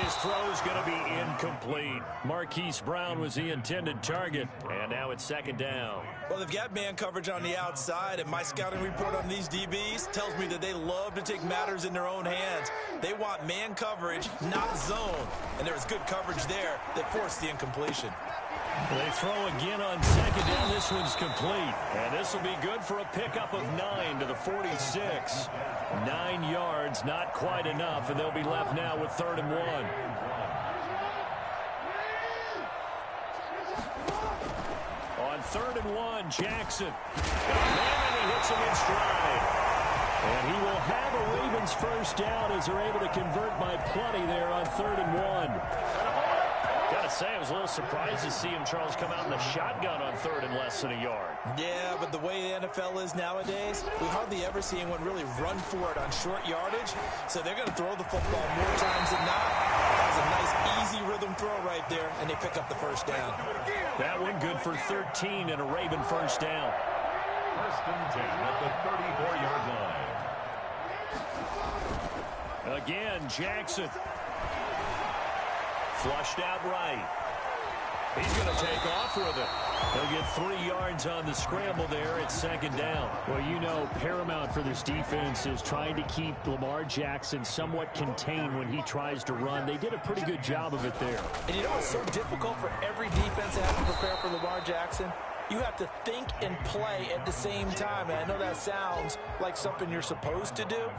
His throw's going to be incomplete. Marquise Brown was the intended target, and now it's second down. Well, they've got man coverage on the outside, and my scouting report on these DBs tells me that they love to take matters in their own hands. They want man coverage, not zone, and there was good coverage there that forced the incompletion. They throw again on second down. This one's complete, and this will be good for a pickup of 9 to the 46. 9 yards, not quite enough, and they'll be left now with 3rd and 1. On 3rd and 1, Jackson. And he hits him in stride. And he will have a Ravens first down as they're able to convert by plenty there on 3rd and 1. Gotta say, I was a little surprised to see him, Charles, come out in the shotgun on 3rd and less than a yard. Yeah, but the way the NFL is nowadays, we hardly ever see anyone really run for it on short yardage. So they're going to throw the football more times than not. That was a nice, easy rhythm throw right there, and they pick up the first down. That one good for 13 and a Raven first down. 1st and 10 at the 34-yard line. Again, Jackson. Flushed out right. He's going to take off with it. He'll get 3 yards on the scramble there at second down. Well, you know, paramount for this defense is trying to keep Lamar Jackson somewhat contained when he tries to run. They did a pretty good job of it there. And you know it's so difficult for every defense to have to prepare for Lamar Jackson? You have to think and play at the same time. And I know that sounds like something you're supposed to do,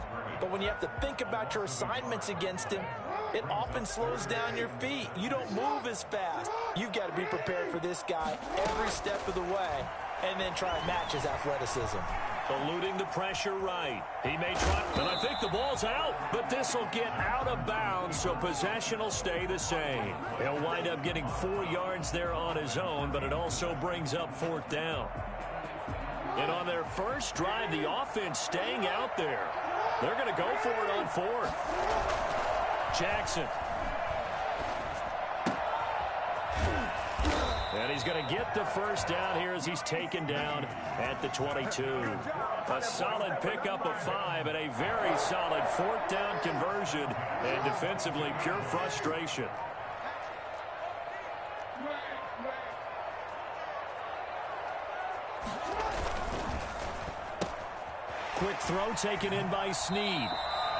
but when you have to think about your assignments against him, it often slows down your feet. You don't move as fast. You've got to be prepared for this guy every step of the way and then try and match his athleticism. Eluding the pressure right. He may try, and I think the ball's out, but this will get out of bounds, so possession will stay the same. He'll wind up getting 4 yards there on his own, but it also brings up 4th down. And on their first drive, the offense staying out there. They're going to go for it on 4th. Jackson. And he's going to get the first down here as he's taken down at the 22. A solid pickup of 5 and a very solid 4th down conversion, and defensively pure frustration. Quick throw taken in by Snead.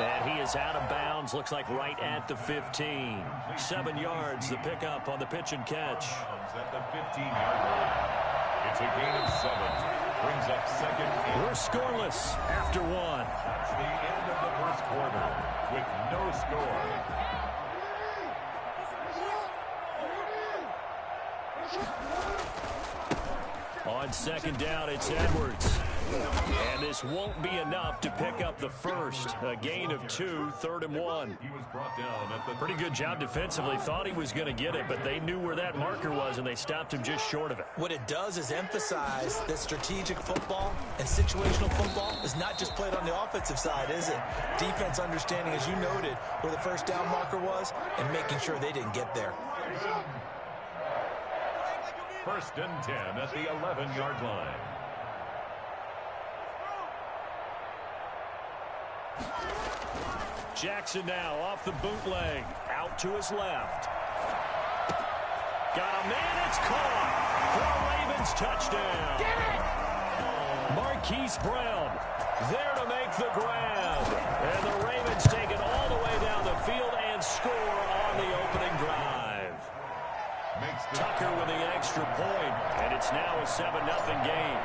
And he is out of bounds, looks like right at the 15. 7 yards, the pickup on the pitch and catch. At the 15-yard line. It's a gain of 7. Brings up 2nd. We're scoreless after 1. That's the end of the first quarter with no score. On second down, it's Edwards. And this won't be enough to pick up the first. A gain of 2, 3rd and 1. He was brought down at the pretty good job defensively. Thought he was going to get it, but they knew where that marker was, and they stopped him just short of it. What it does is emphasize that strategic football and situational football is not just played on the offensive side, is it? Defense understanding, as you noted, where the first down marker was and making sure they didn't get there. 1st and 10 at the 11-yard line. Jackson now off the bootleg. Out to his left. Got a man, it's caught for a Ravens touchdown. Get it! Marquise Brown there to make the grab. And the Ravens take it all the way down the field and score on the opening drive. Tucker with the extra point, and it's now a 7-0 game.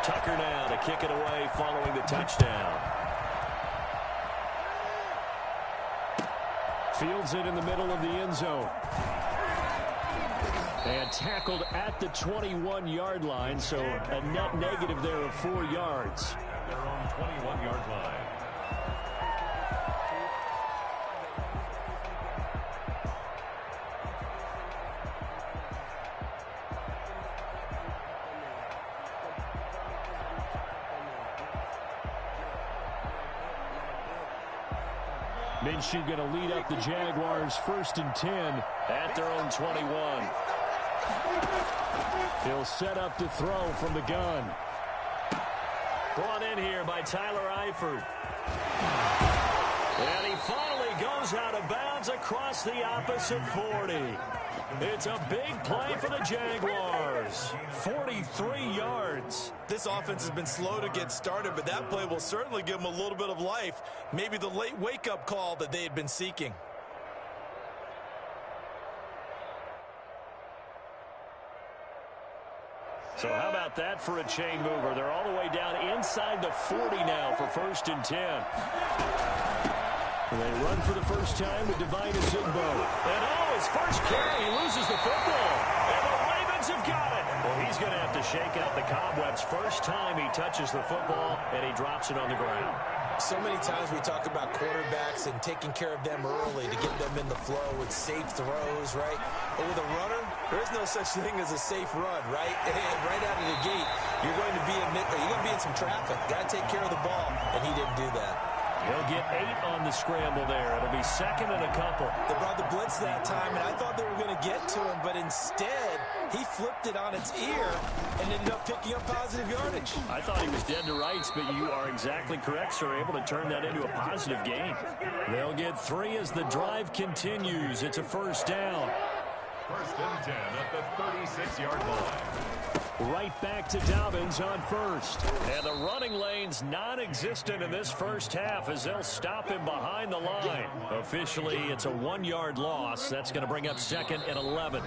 Tucker now to kick it away following the touchdown. Fields it in the middle of the end zone. And tackled at the 21-yard line, so a net negative there of 4 yards. Their own 21-yard line. Minshew going to lead up the Jaguars 1st and 10 at their own 21. He'll set up to throw from the gun. Brought in here by Tyler Eifert. And he finally goes goes out of bounds across the opposite 40. It's a big play for the Jaguars. 43 yards. This offense has been slow to get started, but that play will certainly give them a little bit of life. Maybe the late wake-up call that they had been seeking. So how about that for a chain mover? They're all the way down inside the 40 now for 1st and 10. They run for the first time with Divine Azigbo. And his first carry, he loses the football. And the Ravens have got it. Well, he's going to have to shake out the cobwebs. First time he touches the football, and he drops it on the ground. So many times we talk about quarterbacks and taking care of them early to get them in the flow with safe throws, right? But with a runner, there is no such thing as a safe run, right? Right out of the gate, you're going to be in some traffic. Got to take care of the ball, and he didn't do that. He'll get 8 on the scramble there. It'll be 2nd and a couple. They brought the blitz that time, and I thought they were going to get to him, but instead, he flipped it on its ear and ended up picking up positive yardage. I thought he was dead to rights, but you are exactly correct, sir. Able to turn that into a positive gain. They'll get 3 as the drive continues. It's a first down. 1st and 10 at the 36-yard line. Right back to Dobbins on first. And the running lane's non-existent in this first half as they'll stop him behind the line. Officially, it's a 1-yard loss. That's going to bring up 2nd and 11.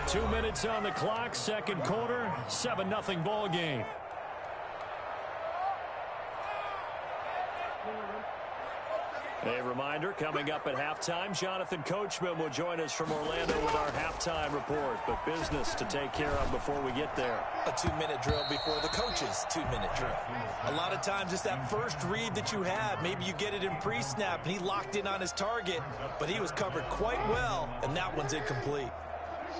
2 minutes on the clock, second quarter, 7-0 ball game. A reminder, coming up at halftime, Jonathan Coachman will join us from Orlando with our halftime report. But business to take care of before we get there. A 2-minute drill before the coach's 2-minute drill. A lot of times it's that first read that you have. Maybe you get it in pre-snap and he locked in on his target, but he was covered quite well, and that one's incomplete.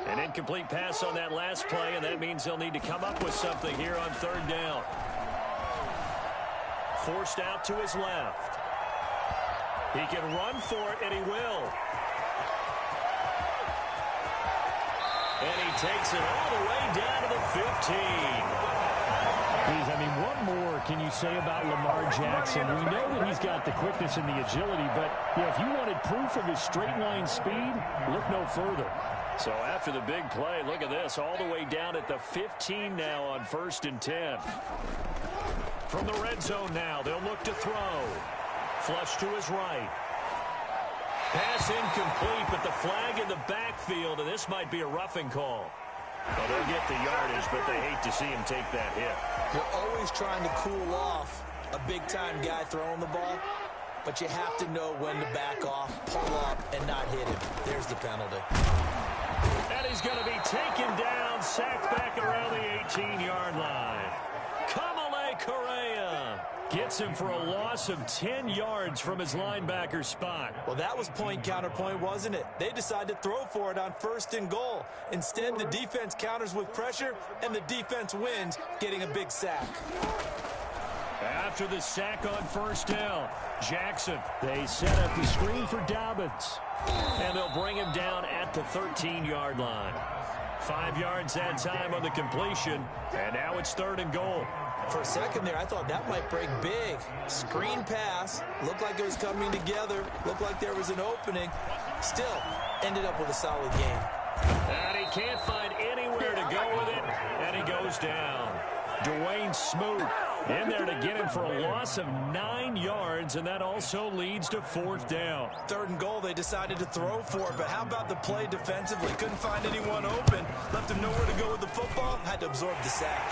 An incomplete pass on that last play, and that means they'll need to come up with something here on 3rd down. Forced out to his left. He can run for it, and he will. And he takes it all the way down to the 15. I mean, what more can you say about Lamar Jackson? We know that he's got the quickness and the agility, but if you wanted proof of his straight-line speed, look no further. So after the big play, look at this, all the way down at the 15 now on 1st and 10. From the red zone now, they'll look to throw. Flush to his right. Pass incomplete, but the flag in the backfield, and this might be a roughing call. Well, they'll get the yardage, but they hate to see him take that hit. You're always trying to cool off a big-time guy throwing the ball, but you have to know when to back off, pull up, and not hit him. There's the penalty. And he's going to be taken down, sacked back around the 18-yard line. Kamale Correa gets him for a loss of 10 yards from his linebacker spot. Well, that was point-counterpoint, wasn't it? They decided to throw for it on 1st and goal. Instead, the defense counters with pressure, and the defense wins, getting a big sack. After the sack on 1st down, Jackson. They set up the screen for Dobbins. And they'll bring him down at the 13-yard line. 5 yards that time on the completion, and now it's 3rd and goal. For a second there, I thought that might break big. Screen pass, looked like it was coming together, looked like there was an opening. Still, ended up with a solid game. And he can't find anywhere to go with it, and he goes down. Dwayne Smoot in there to get him for a loss of 9 yards, and that also leads to 4th down. 3rd and goal, they decided to throw for it, but how about the play defensively? Couldn't find anyone open, left him nowhere to go with the football, had to absorb the sack.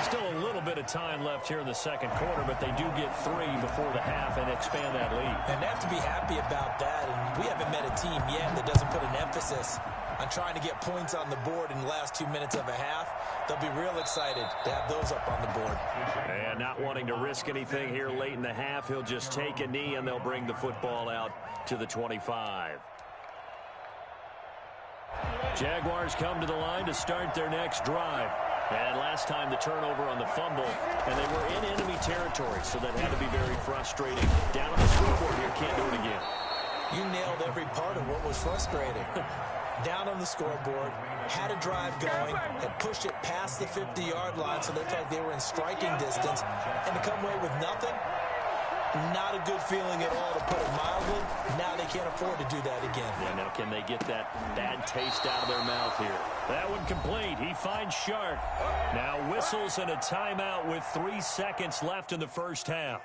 Still a little bit of time left here in the second quarter, but they do get 3 before the half and expand that lead. And they have to be happy about that, and we haven't met a team yet that doesn't put an emphasis on trying to get points on the board in the last 2 minutes of a half. They'll be real excited to have those up on the board. And not wanting to risk anything here late in the half, he'll just take a knee, and they'll bring the football out to the 25. Jaguars come to the line to start their next drive. And last time the turnover on the fumble, and they were in enemy territory, so that had to be very frustrating. Down on the scoreboard here, can't do it again. You nailed every part of what was frustrating. Down on the scoreboard, had a drive going, had pushed it past the 50-yard line, so they felt like they were in striking distance, and to come away with nothing, Not a good feeling at all, to put it mildly. Now they can't afford to do that again. Yeah, now can they get that bad taste out of their mouth here? That one complete. He finds Shark. Now whistles and a timeout with 3 seconds left in the first half.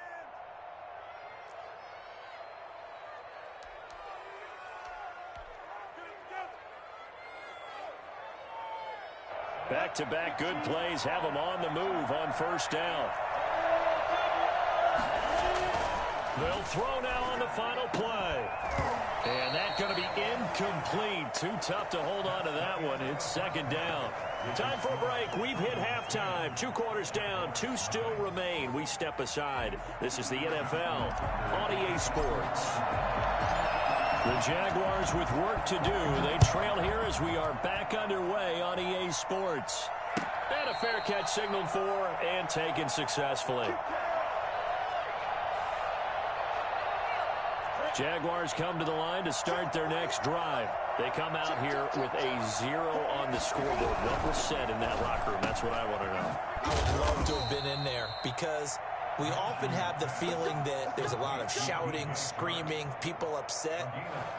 Back-to-back good plays have them on the move on first down. They'll throw now on the final play. And that's going to be incomplete. Too tough to hold on to that one. It's second down. Time for a break. We've hit halftime. 2 quarters down. 2 still remain. We step aside. This is the NFL on EA Sports. The Jaguars with work to do. They trail here as we are back underway on EA Sports. And a fair catch signaled for and taken successfully. Jaguars come to the line to start their next drive. They come out here with a 0 on the scoreboard. What was said in that locker room? That's what I want to know. I would love to have been in there because we often have the feeling that there's a lot of shouting, screaming, people upset.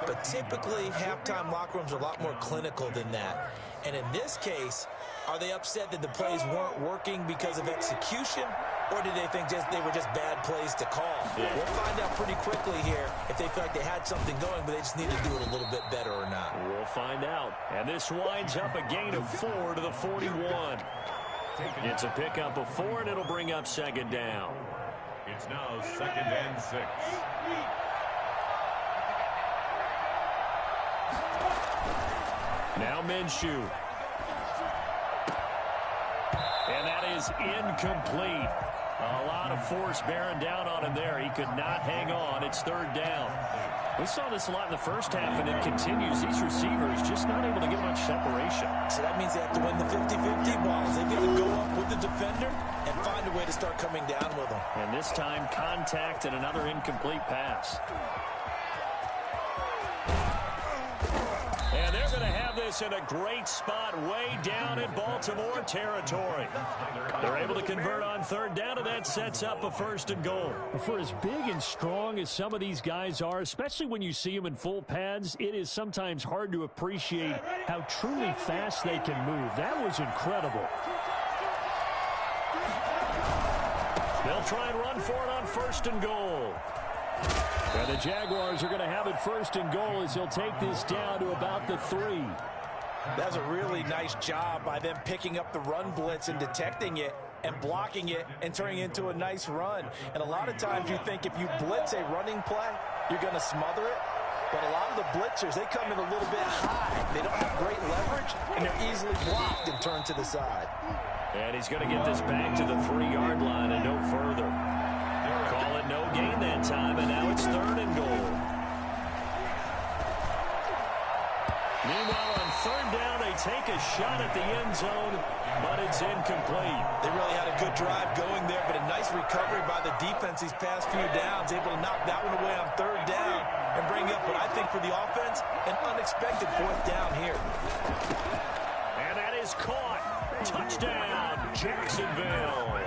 But typically, halftime locker rooms are a lot more clinical than that. And in this case, are they upset that the plays weren't working because of execution? Or did they think they were just bad plays to call? Yeah. We'll find out pretty quickly here if they feel like they had something going, but they just need to do it a little bit better or not. We'll find out. And this winds up a gain of 4 to the 41. It's a pickup of 4, and it'll bring up second down. It's now 2nd and 6. Now Minshew. And that is incomplete. A lot of force bearing down on him there. He could not hang on. It's third down. We saw this a lot in the first half, and it continues. These receivers just not able to get much separation. So that means they have to win the 50-50 balls. They've got to go up with the defender and find a way to start coming down with them. And this time, contact and another incomplete pass. And they're going to have this in a great spot way down in Baltimore territory. They're able to convert on third down, and that sets up a 1st and goal. For as big and strong as some of these guys are, especially when you see them in full pads, it is sometimes hard to appreciate how truly fast they can move. That was incredible. They'll try and run for it on 1st and goal. And the Jaguars are going to have it 1st and goal as they'll take this down to about the 3. That's a really nice job by them picking up the run blitz and detecting it and blocking it and turning it into a nice run. And a lot of times you think if you blitz a running play, you're going to smother it. But a lot of the blitzers, they come in a little bit high. They don't have great leverage, and they're easily blocked and turned to the side. And he's going to get this back to the 3-yard line and no further. Call it no gain that time, and now it's 3rd and goal. Meanwhile, on 3rd down, they take a shot at the end zone, but it's incomplete. They really had a good drive going there, but a nice recovery by the defense these past few downs, able to knock that one away on 3rd down and bring up what I think for the offense, an unexpected 4th down here. And that is caught. Touchdown, Jacksonville.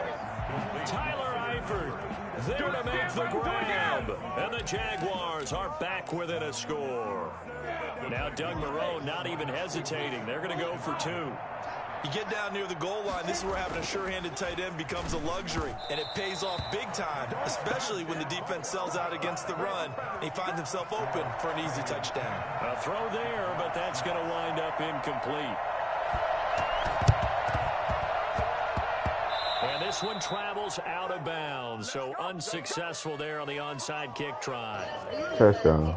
Tyler Eifert there to make the grab. And the Jaguars are back within a score. Now Doug Marrone not even hesitating. They're going to go for 2. You get down near the goal line, this is where having a sure-handed tight end becomes a luxury. And it pays off big time, especially when the defense sells out against the run. And he finds himself open for an easy touchdown. A throw there, but that's going to wind up incomplete. And this one travels out of bounds, so unsuccessful there on the onside kick try. Touchdown.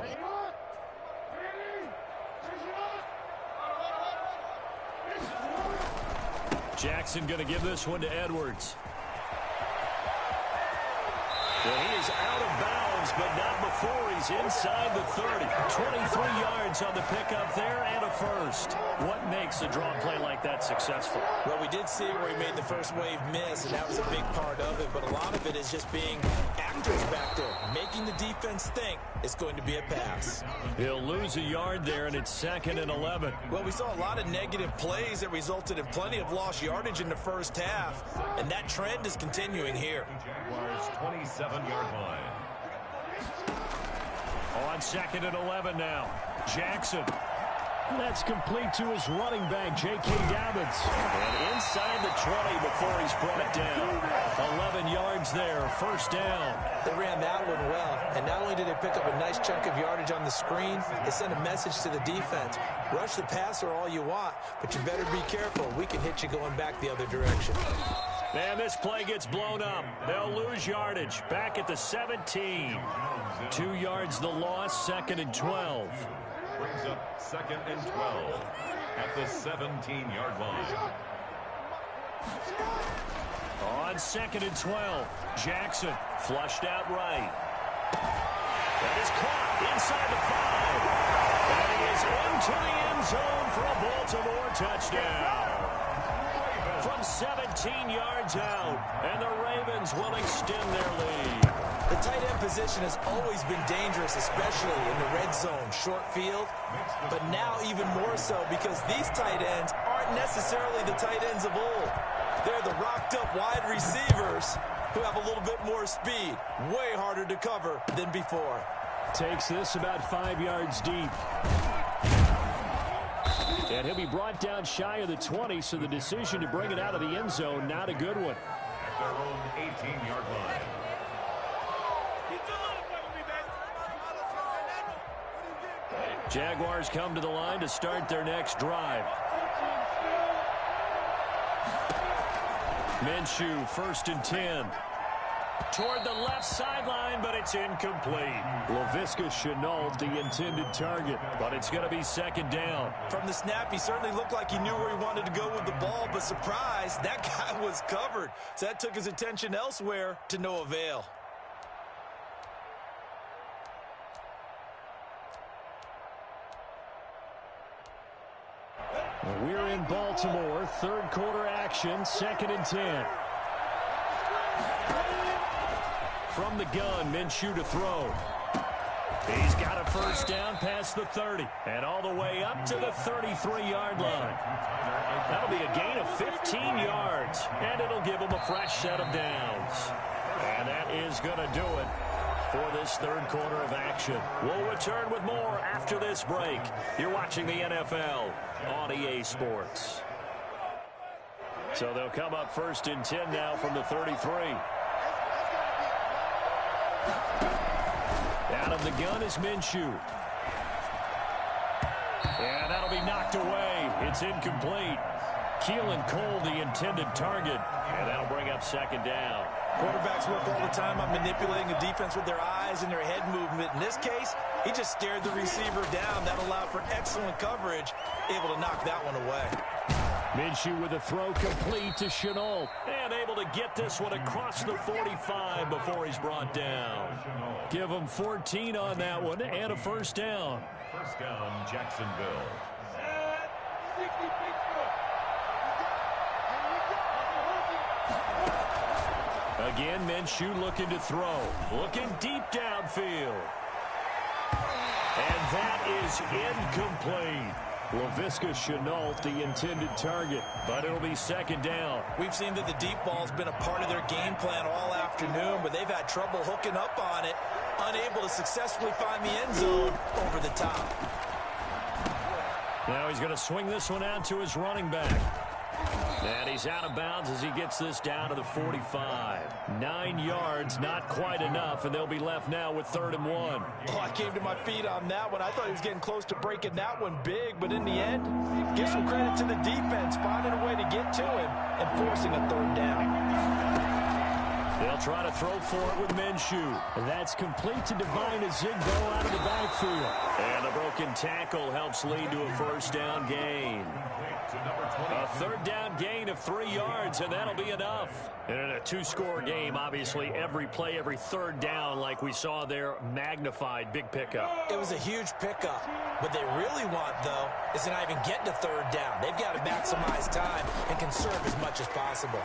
Jackson going to give this one to Edwards. Well, he is out of bounds, but not before he's inside the 30. 23 yards on the pickup there and a 1st. What makes a draw play like that successful? Well, we did see where he made the first wave miss, and that was a big part of it. But a lot of it is just being actors back there, making the defense think it's going to be a pass. He'll lose a yard there, and it's 2nd and 11. Well, we saw a lot of negative plays that resulted in plenty of lost yardage in the first half, and that trend is continuing here. Jaguars 27-yard line. On 2nd and 11 now. Jackson. That's complete to his running back, J.K. Dobbins. And inside the 20 before he's brought down. 11 yards there, first down. They ran that one well, and not only did they pick up a nice chunk of yardage on the screen, they sent a message to the defense. Rush the passer all you want, but you better be careful. We can hit you going back the other direction. And this play gets blown up. They'll lose yardage. Back at the 17. 2 yards the loss, 2nd and 12. Brings up 2nd and 12 at the 17-yard line. On 2nd and 12, Jackson flushed out right. That is caught inside the 5. And he is into the end zone for a Baltimore touchdown. From 17 yards out, and the Ravens will extend their lead. The tight end position has always been dangerous, especially in the red zone, short field. But now even more so because these tight ends aren't necessarily the tight ends of old. They're the rocked-up wide receivers who have a little bit more speed. Way harder to cover than before. Takes this about 5 yards deep. And he'll be brought down shy of the 20, so the decision to bring it out of the end zone, not a good one. At their own 18-yard line. Jaguars come to the line to start their next drive. Minshew, 1st and 10. Toward the left sideline, but it's incomplete. Laviska Shenault, the intended target. But it's going to be 2nd down. From the snap, he certainly looked like he knew where he wanted to go with the ball, but surprise, that guy was covered. So that took his attention elsewhere to no avail. We're in Baltimore, 3rd quarter action, 2nd and 10. From the gun, Minshew to throw. He's got a first down past the 30 and all the way up to the 33-yard line. That'll be a gain of 15 yards, and it'll give him a fresh set of downs. And that is going to do it for this 3rd quarter of action. We'll return with more after this break. You're watching the NFL on EA Sports. So they'll come up 1st and 10 now from the 33. Out of the gun is Minshew. And that'll be knocked away. It's incomplete. Keelan Cole, the intended target. And that'll bring up 2nd down. Quarterbacks work all the time on manipulating the defense with their eyes and their head movement. In this case, he just stared the receiver down. That allowed for excellent coverage, able to knock that one away. Minshew with a throw complete to Shenault. And able to get this one across the 45 before he's brought down. Give him 14 on that one and a first down. First down, Jacksonville. Again, Minshew looking to throw. Looking deep downfield. And that is incomplete. Laviska Shenault, the intended target. But it'll be 2nd down. We've seen that the deep ball's been a part of their game plan all afternoon, but they've had trouble hooking up on it, unable to successfully find the end zone over the top. Now he's going to swing this one out to his running back. And he's out of bounds as he gets this down to the 45. 9 yards, not quite enough, and they'll be left now with 3rd and 1. Oh, I came to my feet on that one. I thought he was getting close to breaking that one big, but in the end, give some credit to the defense, finding a way to get to him and forcing a 3rd down. They'll try to throw for it with Minshew. And that's complete to Divine Azigbo out of the backfield. And a broken tackle helps lead to a first down gain. A 3rd down gain of 3 yards, and that'll be enough. And in a 2-score game, obviously, every play, every 3rd down, like we saw there, magnified, big pickup. It was a huge pickup. What they really want, though, is to not even get to 3rd down. They've got to maximize time and conserve as much as possible.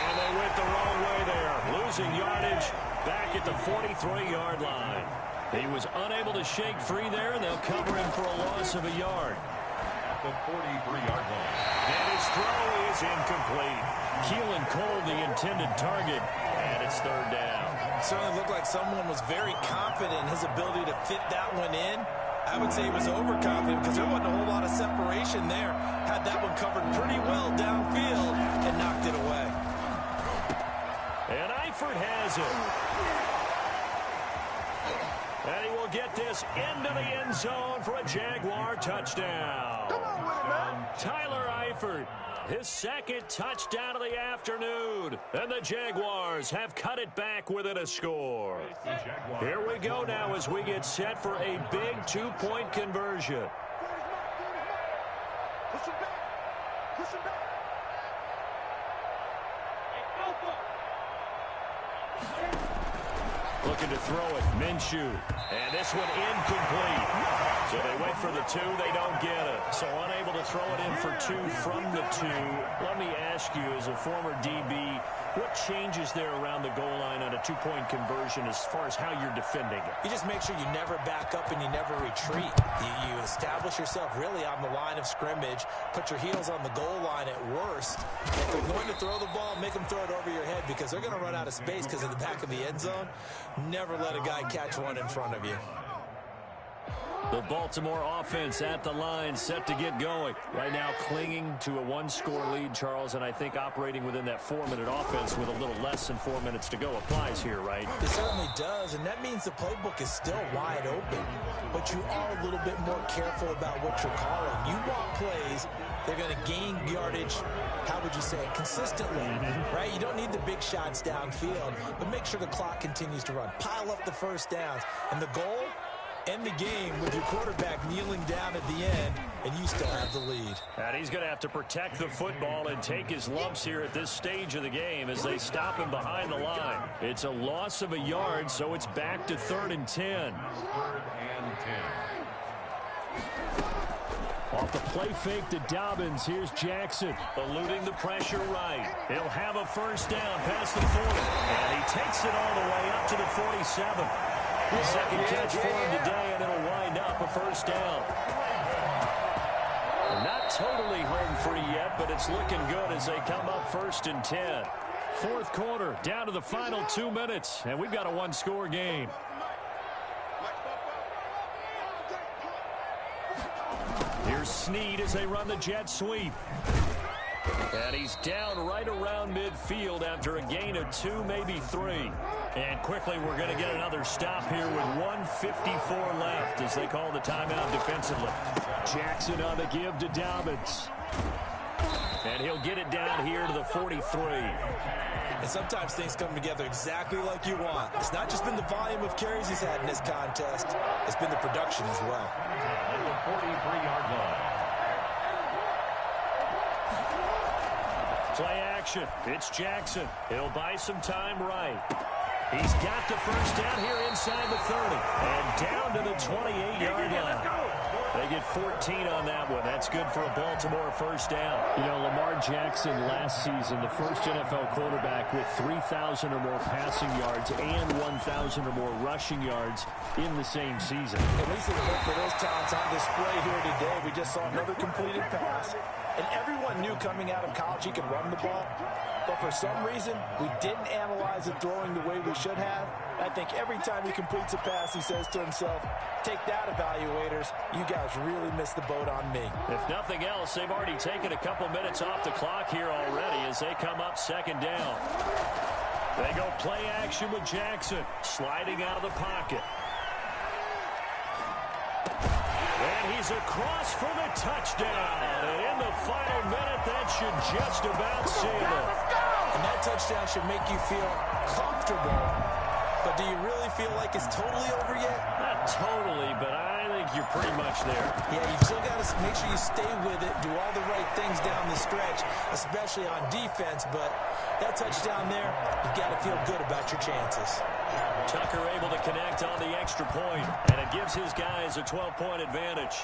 And they went the wrong way there, losing yardage back at the 43-yard line. He was unable to shake free there, and they'll cover him for a loss of a yard. At the 43-yard line. And his throw is incomplete. Keelan Cole, the intended target, And it's third down. It certainly looked like someone was very confident in his ability to fit that one in. I would say he was overconfident because there wasn't a whole lot of separation there. Had that one covered pretty well downfield and knocked it away. And Eifert has it. And he will get this into the end zone for a Jaguar touchdown. Come on with it, man. Tyler Eifert, his second touchdown of the afternoon. And the Jaguars have cut it back within a score. Here we go now as we get set for a big 2-point conversion. Push him back. Push him back. Looking to throw it, Minshew. And this one incomplete. So they wait for the 2, they don't get it. So unable to throw it in for 2 from the 2. Let me ask you, as a former DB, what changes there around the goal line on a 2-point conversion as far as how you're defending it? You just make sure you never back up and you never retreat. You establish yourself really on the line of scrimmage, put your heels on the goal line at worst. If they're going to throw the ball, make them throw it over your head because they're going to run out of space because of the back of the end zone. Never let a guy catch one in front of you. The Baltimore offense at the line, set to get going. Right now clinging to a 1-score lead, Charles, and I think operating within that 4-minute offense with a little less than 4 minutes to go applies here, right? It certainly does, and that means the playbook is still wide open. But you are a little bit more careful about what you're calling. You want plays, they're going to gain yardage, how would you say it, consistently, right? You don't need the big shots downfield, but make sure the clock continues to run. Pile up the first downs, and the goal? End the game with your quarterback kneeling down at the end, and you still have the lead. And he's going to have to protect the football and take his lumps here at this stage of the game as they stop him behind the line. It's a loss of a yard, so it's back to 3rd and 10. 3rd and 10. Off the play fake to Dobbins. Here's Jackson. Eluding the pressure right. He'll have a first down past the 40. And he takes it all the way up to the 47. The second catch for him today, and it'll wind up a first down. Not totally home free yet, but it's looking good as they come up 1st and 10. 4th quarter, down to the final 2 minutes, and we've got a 1-score game. Here's Snead as they run the jet sweep. And he's down right around midfield after a gain of 2, maybe 3. And quickly we're going to get another stop here with 1:54 left as they call the timeout defensively. Jackson on the give to Dobbins. And he'll get it down here to the 43. And sometimes things come together exactly like you want. It's not just been the volume of carries he's had in this contest. It's been the production as well. At the 43-yard line. Play action. It's Jackson. He'll buy some time right. He's got the first down here inside the 30. And down to the 28-yard line. They get 14 on that one. That's good for a Baltimore first down. You know, Lamar Jackson last season, the first NFL quarterback with 3,000 or more passing yards and 1,000 or more rushing yards in the same season. At least it looked for those talents on display here today. We just saw another completed pass. And everyone knew coming out of college he could run the ball. But for some reason, we didn't analyze it throwing the way we should have. I think every time he completes a pass, he says to himself, take that, evaluators. You guys really missed the boat on me. If nothing else, they've already taken a couple minutes off the clock here already as they come up 2nd down. They go play action with Jackson, sliding out of the pocket. And he's across for the touchdown. And in the final minute, that should just about seal it. And that touchdown should make you feel comfortable. But do you really feel like it's totally over yet? Not totally, but I think you're pretty much there. Yeah, you've still got to make sure you stay with it, do all the right things down the stretch, especially on defense. But that touchdown there, you've got to feel good about your chances. Tucker able to connect on the extra point, and it gives his guys a 12-point advantage.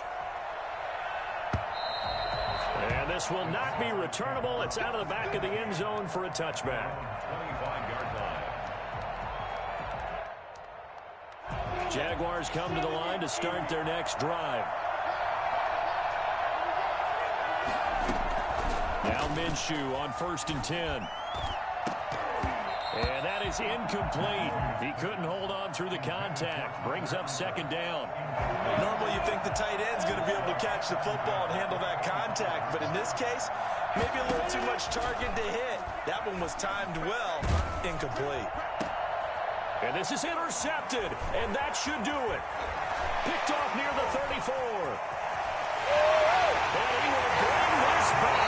And this will not be returnable. It's out of the back of the end zone for a touchback. 25-yard line. Jaguars come to the line to start their next drive. Now Minshew on 1st and 10. And that that is incomplete. He couldn't hold on through the contact. Brings up second down. Normally you think the tight end's going to be able to catch the football and handle that contact, but in this case, maybe a little too much target to hit. That one was timed well. Incomplete. And this is intercepted, and that should do it. Picked off near the 34. And he will bring this back.